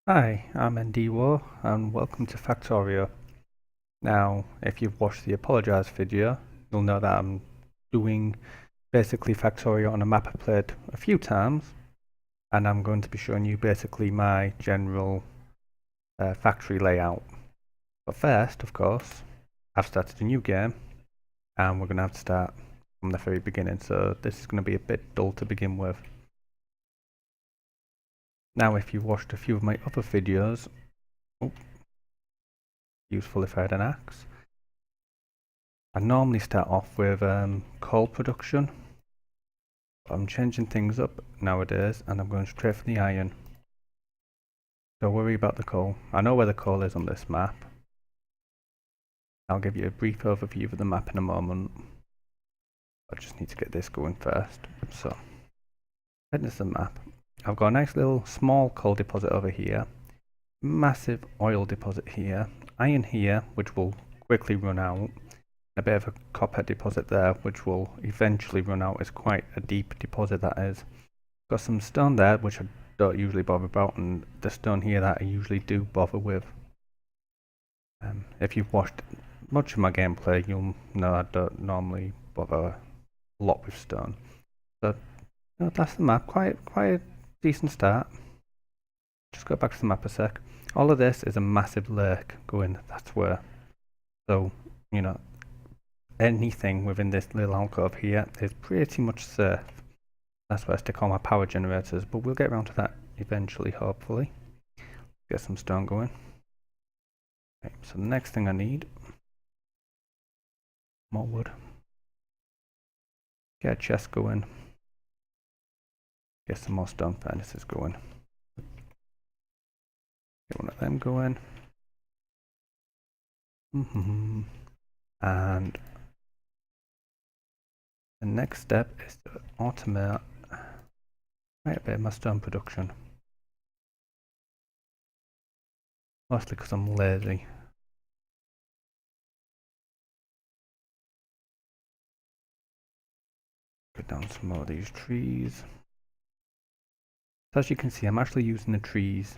Hi, I'm NDWO and welcome to Factorio. Now, if you've watched the Apologise video, you'll know that I'm doing basically Factorio on a map I played a few times, and I'm going to be showing you basically my general factory layout. But first, of course, I've started a new game, and we're going to have to start from the very beginning, so this is going to be a bit dull to begin with. Now, if you've watched a few of my other videos, useful if I had an axe. I normally start off with coal production. I'm changing things up nowadays and I'm going straight for the iron. Don't worry about the coal. I know where the coal is on this map. I'll give you a brief overview of the map in a moment. I just need to get this going first. So, heading to the map. I've got a nice little small coal deposit over here. Massive oil deposit here. Iron here, which will quickly run out. A bit of a copper deposit there, which will eventually run out. It's quite a deep deposit, that is. Got some stone there, which I don't usually bother about, and the stone here that I usually do bother with. If you've watched much of my gameplay, you'll know I don't normally bother a lot with stone. So that's the map. Quite a decent start. Just go back to the map a sec. All of this is a massive lake going that way. So, you know, anything within this little alcove here is pretty much safe. That's where I stick all my power generators, but we'll get around to that eventually, hopefully. Get some stone going. Okay, so the next thing I need, more wood. Get a chest going. Get some more stone furnaces going. Get one of them going. And the next step is to automate quite a bit of my stone production. Mostly because I'm lazy. Cut down some more of these trees. So as you can see, I'm actually using the trees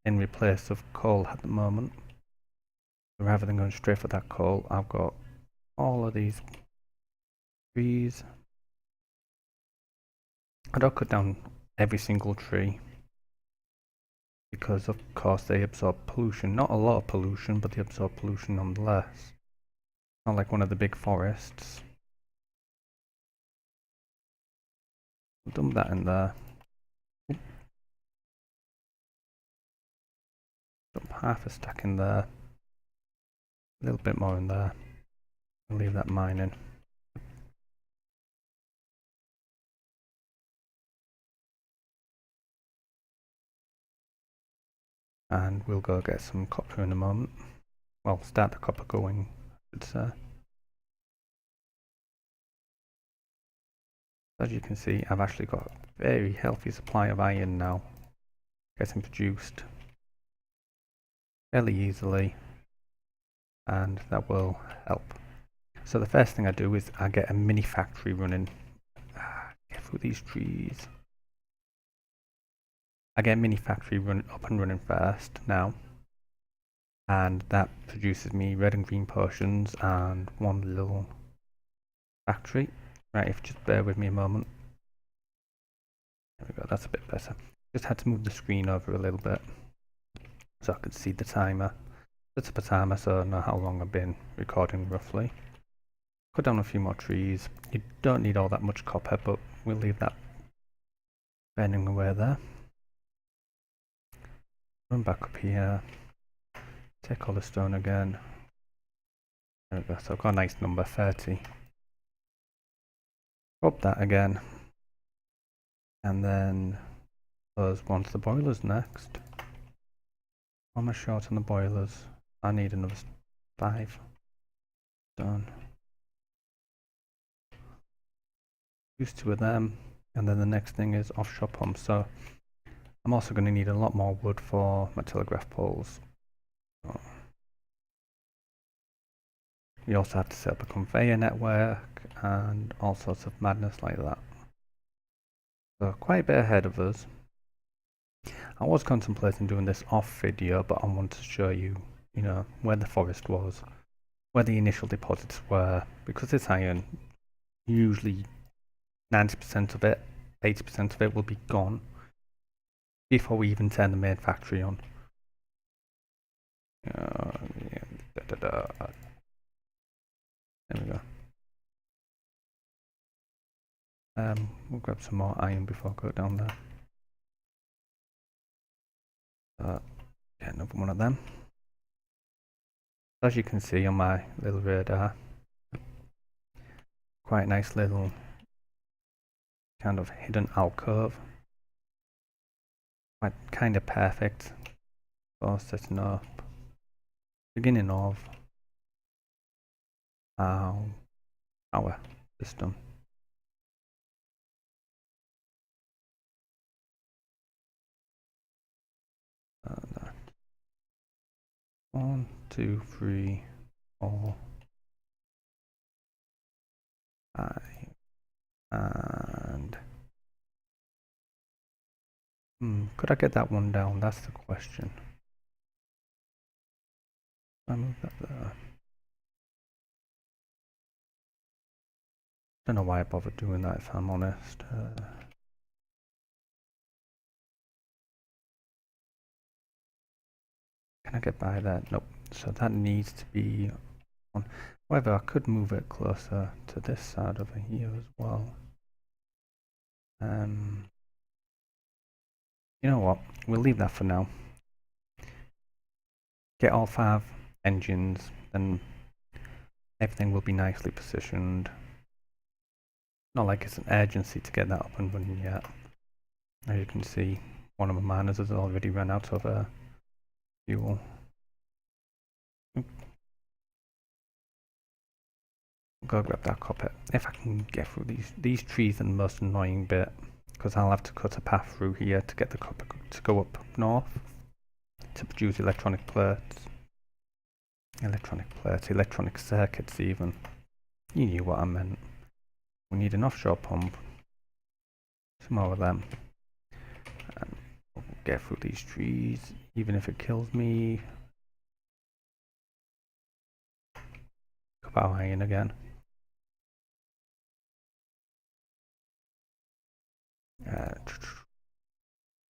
in replace of coal at the moment. Rather than going straight for that coal, I've got all of these trees. I don't cut down every single tree because of course they absorb pollution. Not a lot of pollution, but they absorb pollution nonetheless. Not like one of the big forests. Dump that in there. Dump half a stack in there. A little bit more in there. I'll leave that mining. And we'll go get some copper in a moment. Well, start the copper going, I should say. As you can see, I've actually got a very healthy supply of iron now. Getting produced fairly easily, and that will help. So the first thing I do is I get a mini factory running. Get through these trees. I get a mini factory up and running first now, and that produces me red and green potions and one little factory. Right, if you just bear with me a moment. There we go, that's a bit better. Just had to move the screen over a little bit so I could see the timer. Set up a timer so I know how long I've been recording roughly. Cut down a few more trees. You don't need all that much copper, but we'll leave that burning away there. Run back up here. Take all the stone again. There we go, so I've got a nice number, 30. Up that again. And then those onto the boilers next. How am I short on the boilers? I need another 5 stone. Use 2 of them, and then the next thing is offshore pumps. So I'm also going to need a lot more wood for my telegraph poles. We also have to set up a conveyor network and all sorts of madness like that. So quite a bit ahead of us. I was contemplating doing this off video, but I wanted to show you, you know, where the forest was, where the initial deposits were, because this iron, usually 90% of it, 80% of it will be gone before we even turn the main factory on. Yeah, there we go. We'll grab some more iron before I go down there. Get another one of them. As you can see on my little radar, quite a nice little kind of hidden alcove. Quite kind of perfect for setting up beginning of our system. That. 1, 2, 3, 4, 5, and could I get that one down? That's the question. I move that there. Don't know why I bothered doing that, if I'm honest. Can I get by that? Nope. So that needs to be on. However, I could move it closer to this side over here as well. You know what? We'll leave that for now. Get all 5 engines, then everything will be nicely positioned. Not like it's an urgency to get that up and running yet. As you can see, one of my miners has already run out of fuel. Go grab that copper. If I can get through these trees are the most annoying bit, because I'll have to cut a path through here to get the copper to go up north to produce electronic plates. Electronic circuits even. You knew what I meant. We need an offshore pump. Some more of them. And we'll get through these trees, even if it kills me. Copper iron again.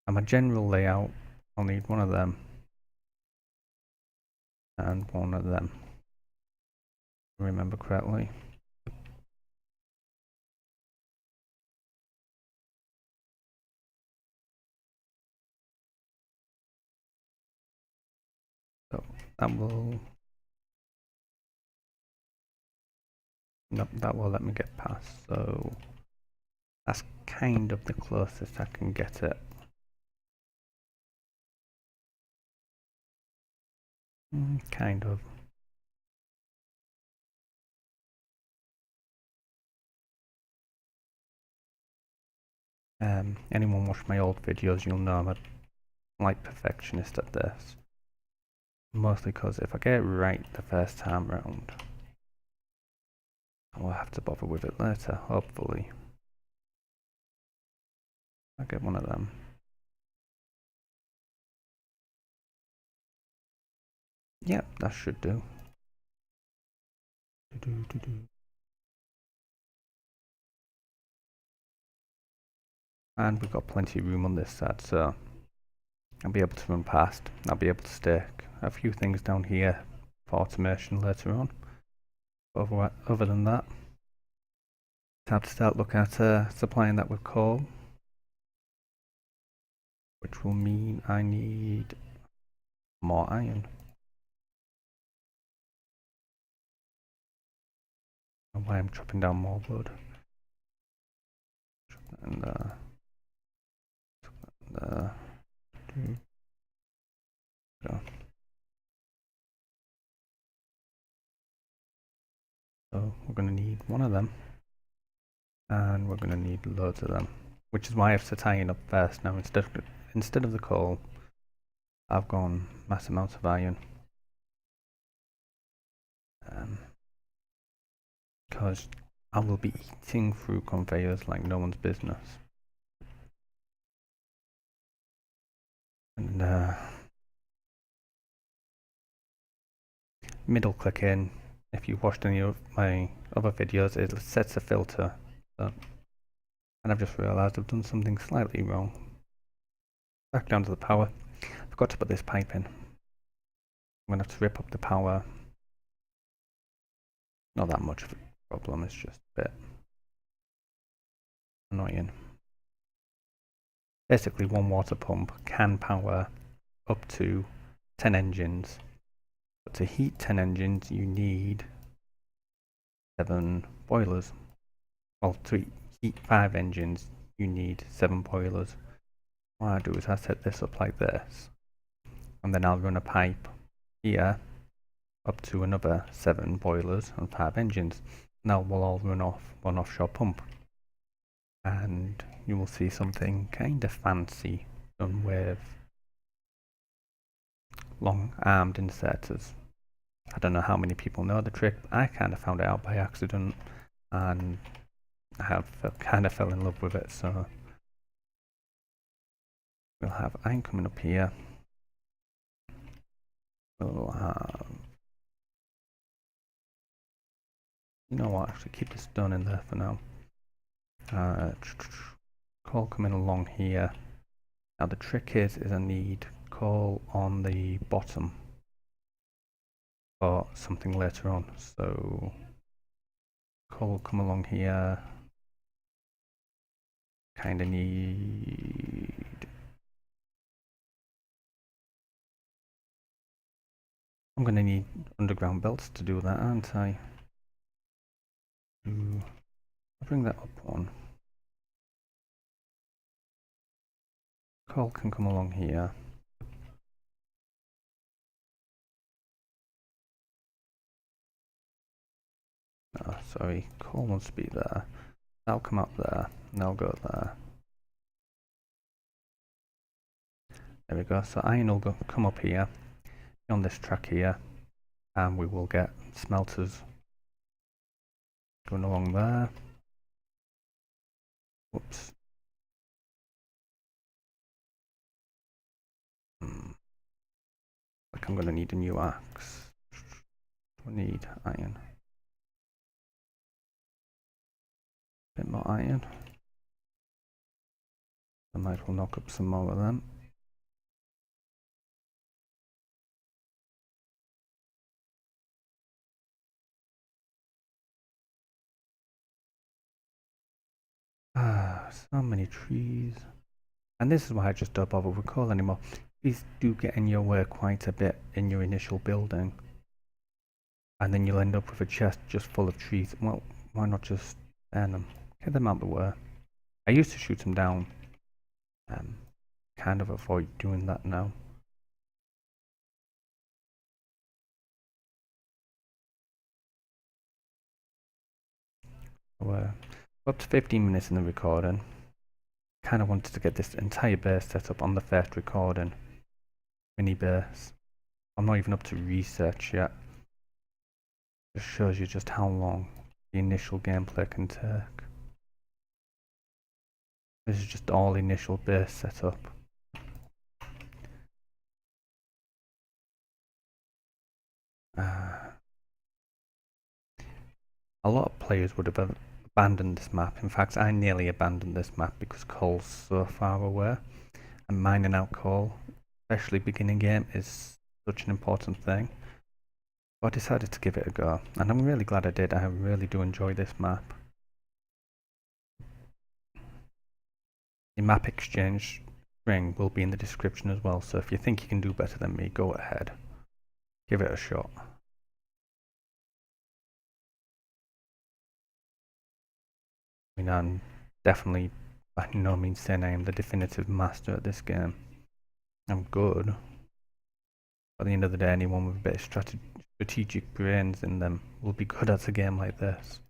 And my general layout, I'll need one of them. And one of them. If I remember correctly. So that will. Nope, that will let me get past. So that's kind of the closest I can get it. Kind of. Anyone watch my old videos, you'll know I'm a slight perfectionist at this. Mostly because if I get it right the first time round, I will have to bother with it later, hopefully. I'll get one of them. Yep, that should do. And we've got plenty of room on this side, so I'll be able to run past. I'll be able to stick a few things down here for automation later on. Other than that, time to start looking at supplying that with coal, which will mean I need more iron. And why I'm chopping down more wood. And go. So we're going to need one of them, and we're going to need loads of them, which is why I have to tie it up first now. Instead of the coal, I've gone mass amounts of iron, because I will be eating through conveyors like no one's business. And middle click in. If you watched any of my other videos, it sets a filter. So, and I've just realised I've done something slightly wrong. Back down to the power. Forgot to put this pipe in. I'm going to have to rip up the power. Not that much of a problem, it's just a bit annoying. Basically, one water pump can power up to 10 engines. But to heat 10 engines, you need 7 boilers. Well, to heat 5 engines, you need 7 boilers. What I do is I set this up like this, and then I'll run a pipe here up to another 7 boilers and 5 engines. Now we'll all run off one offshore pump. And you will see something kind of fancy done with long-armed inserters. I don't know how many people know the trick, but I kind of found it out by accident, and I have kind of fell in love with it. So we'll have iron coming up here. We'll have, you know what, actually keep the stone in there for now. Coal coming along here. Now the trick is I need coal on the bottom for something later on. So coal come along here. Kind of need. I'm going to need underground belts to do that, aren't I? I'll bring that up one. Coal can come along here. Oh, sorry, coal wants to be there. That'll come up there, and that'll go there. There we go, so iron will come up here, on this track here, and we will get smelters going along there. Whoops. Like I'm going to need a new axe. I need iron. Bit more iron. I might as well knock up some more of them. So many trees. And this is why I just don't bother with coal anymore. These do get in your way quite a bit in your initial building. And then you'll end up with a chest just full of trees. Well, why not just burn them? Get them out the way. I used to shoot them down. Kind of avoid doing that now. We're up to 15 minutes in the recording. Kind of wanted to get this entire base set up on the first recording. Mini base. I'm not even up to research yet. Just shows you just how long the initial gameplay can take. This is just all initial base setup. A lot of players would have abandoned this map. In fact, I nearly abandoned this map because coal's so far away. And mining out coal, especially beginning game, is such an important thing. But I decided to give it a go, and I'm really glad I did. I really do enjoy this map. The map exchange string will be in the description as well, so if you think you can do better than me, go ahead. Give it a shot. I mean, I'm definitely by no means saying I am the definitive master at this game. I'm good. At the end of the day, anyone with a bit of strategic brains in them will be good at a game like this.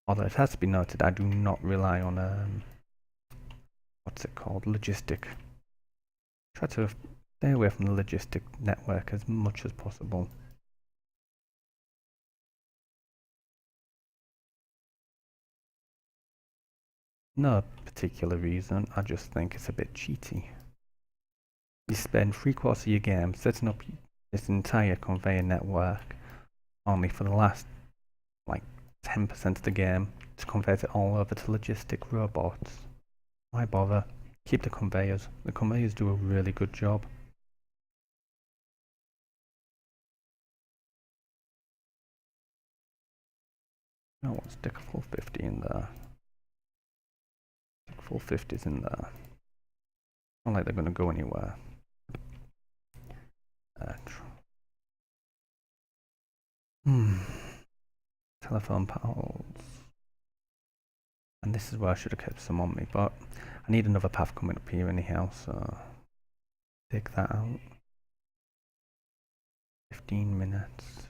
Although it has to be noted, I do not rely on what's it called? Logistic. Try to stay away from the logistic network as much as possible. No particular reason, I just think it's a bit cheaty. You spend 3/4 of your game setting up this entire conveyor network, only for the last like 10% of the game to convert it all over to logistic robots. Why bother? Keep the conveyors. The conveyors do a really good job. Oh, stick a full 50 in there. Stick full 50s in there. Not like they're going to go anywhere. Telephone poles. And this is where I should have kept some on me, but I need another path coming up here anyhow, so take that out. 15 minutes.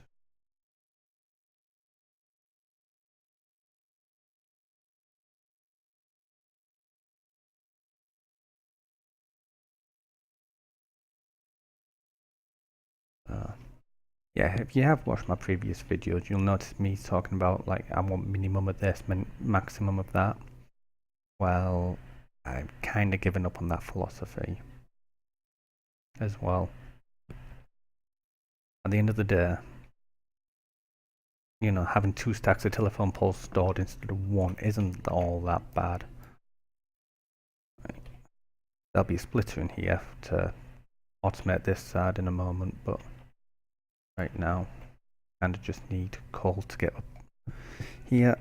Yeah, if you have watched my previous videos, you'll notice me talking about like I want minimum of this, maximum of that. Well, I've kind of given up on that philosophy as well. At the end of the day, you know, having 2 stacks of telephone poles stored instead of 1 isn't all that bad. Right. There'll be a splitter in here to automate this side in a moment, but right now, kind of just need coal to get up here.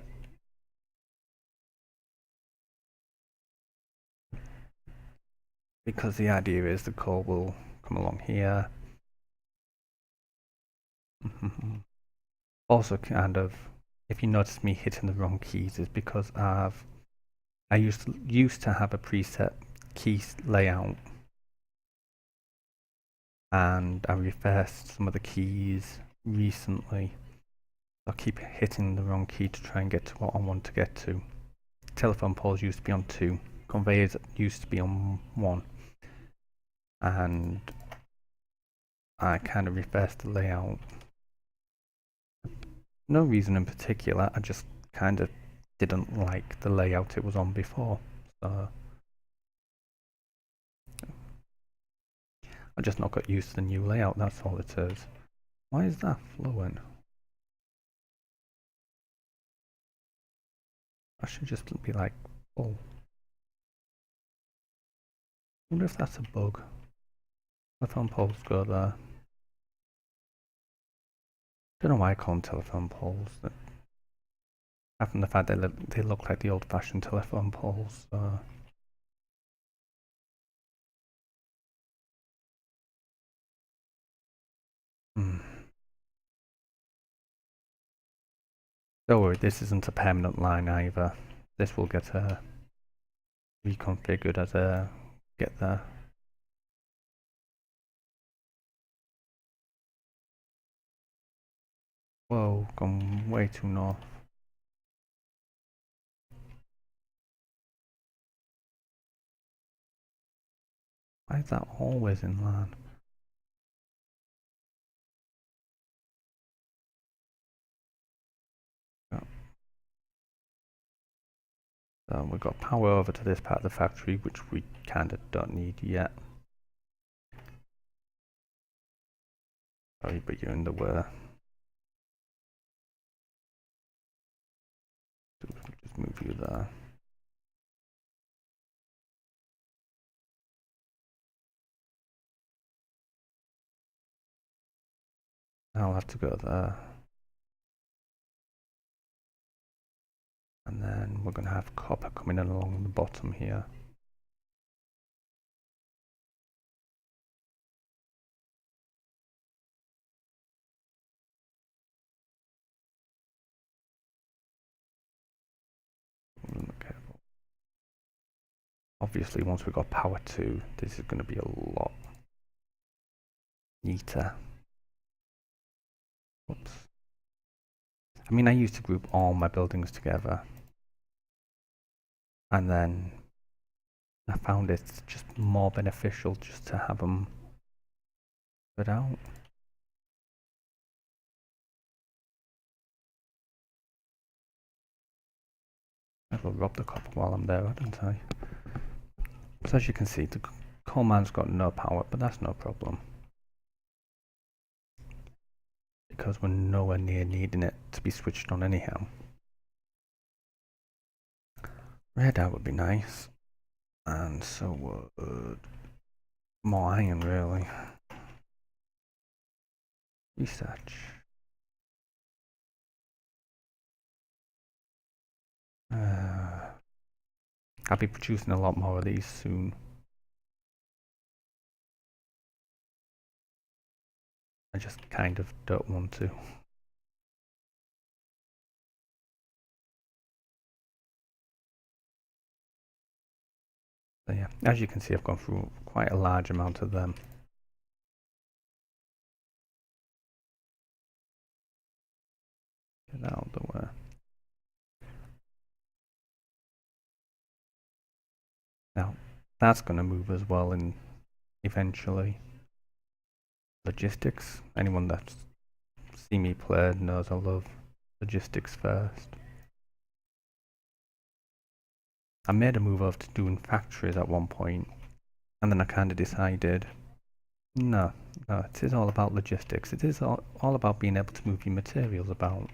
Because the idea is the coal will come along here. Also, kind of, if you notice me hitting the wrong keys, is because I used to have a preset key layout, and I reversed some of the keys recently. I keep hitting the wrong key to try and get to what I want to get to. Telephone poles used to be on 2, conveyors used to be on 1, and I kind of reversed the layout. No reason in particular, I just kind of didn't like the layout it was on before, so I just not got used to the new layout, that's all it is. Why is that flowing? I should just be like, oh. I wonder if that's a bug. Telephone poles go there. Don't know why I call them telephone poles. Apart from the fact they look like the old-fashioned telephone poles. Don't worry, this isn't a permanent line either. This will get reconfigured as I get there. Whoa, gone way too north. Why is that always in line? So we've got power over to this part of the factory, which we kind of don't need yet. Sorry, but you're in the way. Just move you there. I'll have to go there. And then we're going to have copper coming in along the bottom here. Obviously, once we've got power 2, this is going to be a lot neater. Oops. I mean, I used to group all my buildings together. And then I found it's just more beneficial just to have them put out. I will rob the copper while I'm there, hadn't I? So as you can see, the coal mine's got no power, but that's no problem. Because we're nowhere near needing it to be switched on anyhow. Red out would be nice. And so would more iron, really. Research. I'll be producing a lot more of these soon. I just kind of don't want to. So yeah, as you can see, I've gone through quite a large amount of them. Get that out of the way. Now, that's going to move as well in eventually. Logistics. Anyone that's seen me play knows I love logistics first. I made a move over to doing factories at one point, and then I kind of decided, no, it is all about logistics. It is all about being able to move your materials about.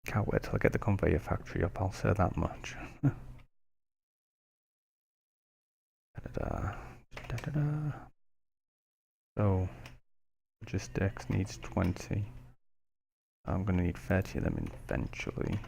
Can't wait till I get the conveyor factory up, I'll say that much. So, logistics needs 20. I'm going to need 30 of them eventually.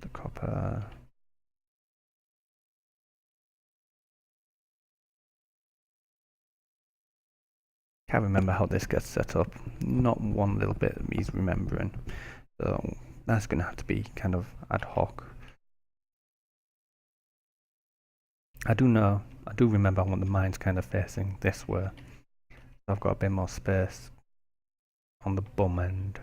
The copper. Can't remember how this gets set up. Not one little bit of me's remembering. So that's going to have to be kind of ad hoc. I do remember I want the mines kind of facing this way. So I've got a bit more space on the bum end.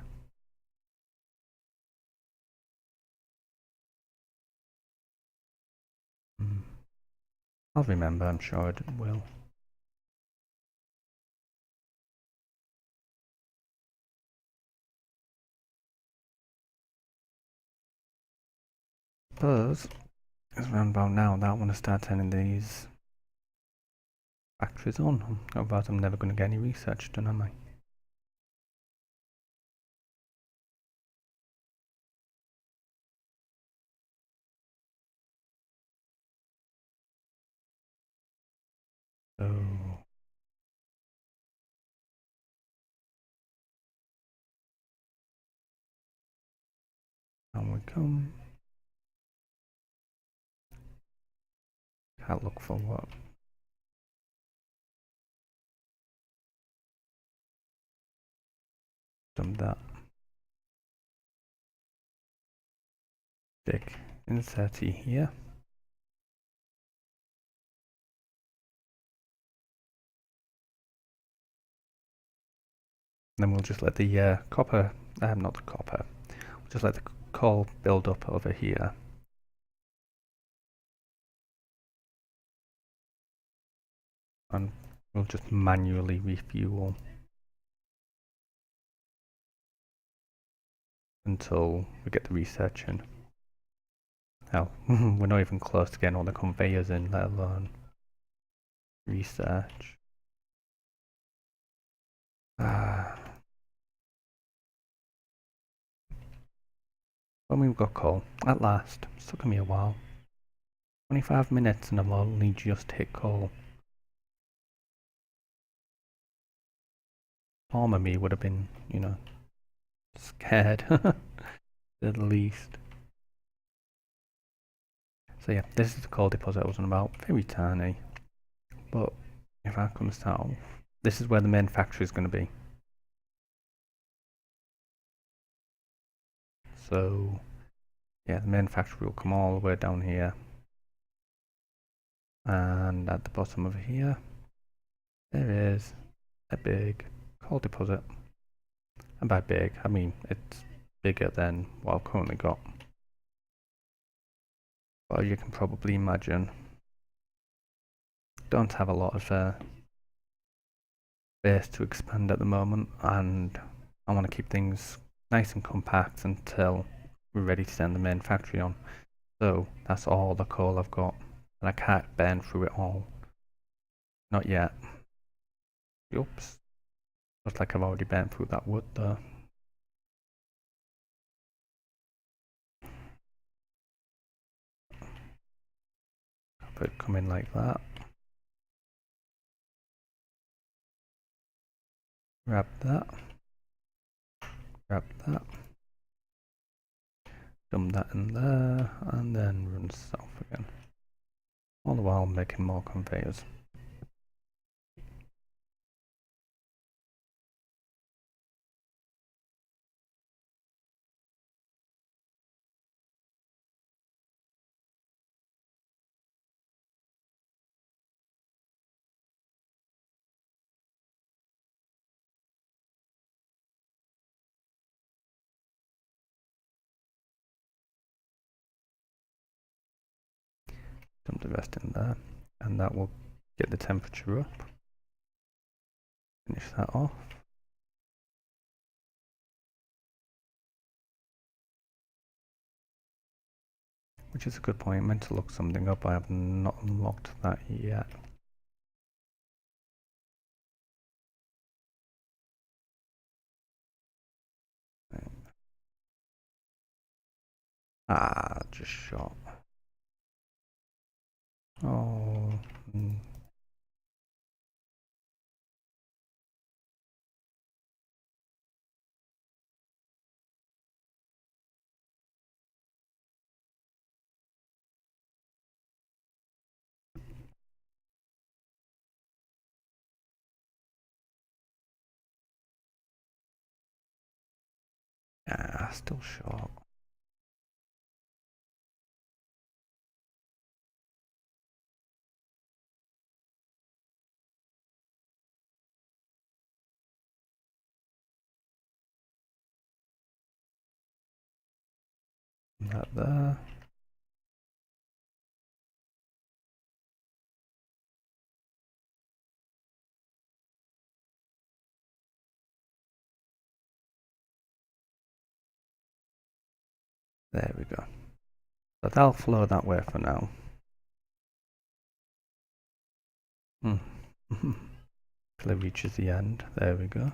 I'll remember, I'm sure it will. Suppose it's around about now that I want to start turning these factories on. Otherwise I'm never going to get any research done, am I? So down we come. Can't look for what? Done that. Stick insert here. Then we'll just let the copper, not the copper, we'll just let the coal build up over here. And we'll just manually refuel until we get the research in. Hell, we're not even close to getting all the conveyors in, let alone research. When we've got coal, at last. It's took me a while. 25 minutes and I've only just hit coal. Former me would have been, you know, scared at least. So yeah, this is the coal deposit I was on about. Very tiny. But if I come south, this is where the main factory is going to be. So yeah, the main factory will come all the way down here. And at the bottom of here, there is a big coal deposit. And by big, I mean it's bigger than what I've currently got. But you can probably imagine, don't have a lot of space to expand at the moment, and I want to keep things nice and compact until we're ready to send the main factory on. So that's all the coal I've got, and I can't burn through it all. Not yet. Oops. Looks like I've already burnt through that wood though. Put it come in like that. Grab that. Grab that. Dump that in there, and then run south again. All the while making more conveyors. Dump the rest in there, and that will get the temperature up. Finish that off. Which is a good point. I meant to look something up. I have not unlocked that yet. Ah, just shot. Oh. Ah, still short. That there. There we go. But that'll flow that way for now. Till it reaches the end. There we go.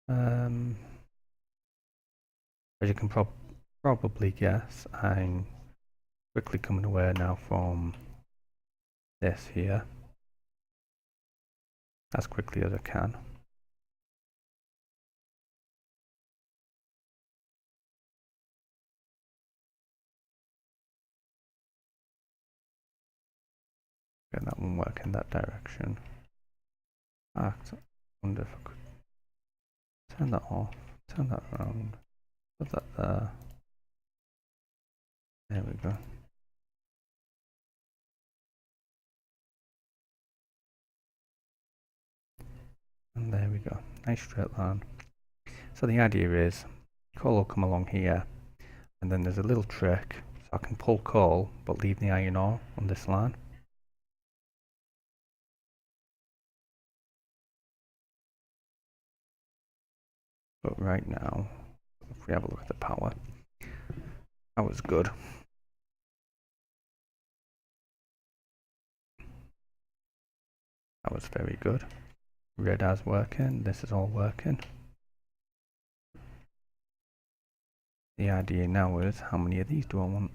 As you can probably guess, I'm quickly coming away now from this here. As quickly as I can. Get that one work in that direction. I wonder if I could turn that off, turn that around, put that there. There we go. And there we go. Nice straight line. So the idea is coal will come along here, and then there's a little trick so I can pull coal but leave the iron ore on this line. But right now, if we have a look at the power, that was good. That was very good. Radar's working, this is all working. The idea now is how many of these do I want?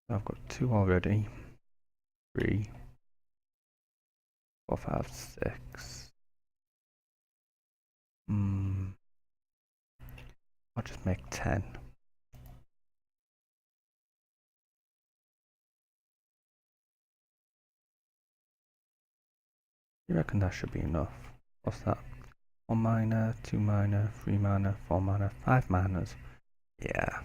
I've got 2 already. 3, 4, 5, 6. I'll just make 10. You reckon that should be enough? What's that? 1 miner, 2 miner, 3 miner, 4 miner, 5 miners. Yeah.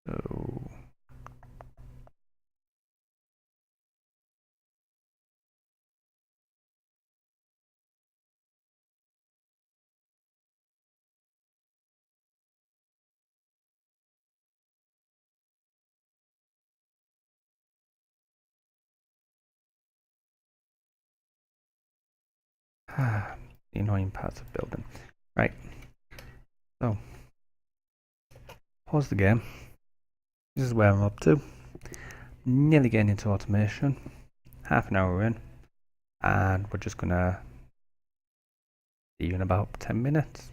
So the annoying parts of building. Right. So pause the game. This is where I'm up to. Nearly getting into automation. Half an hour in, and we're just gonna see you in about 10 minutes.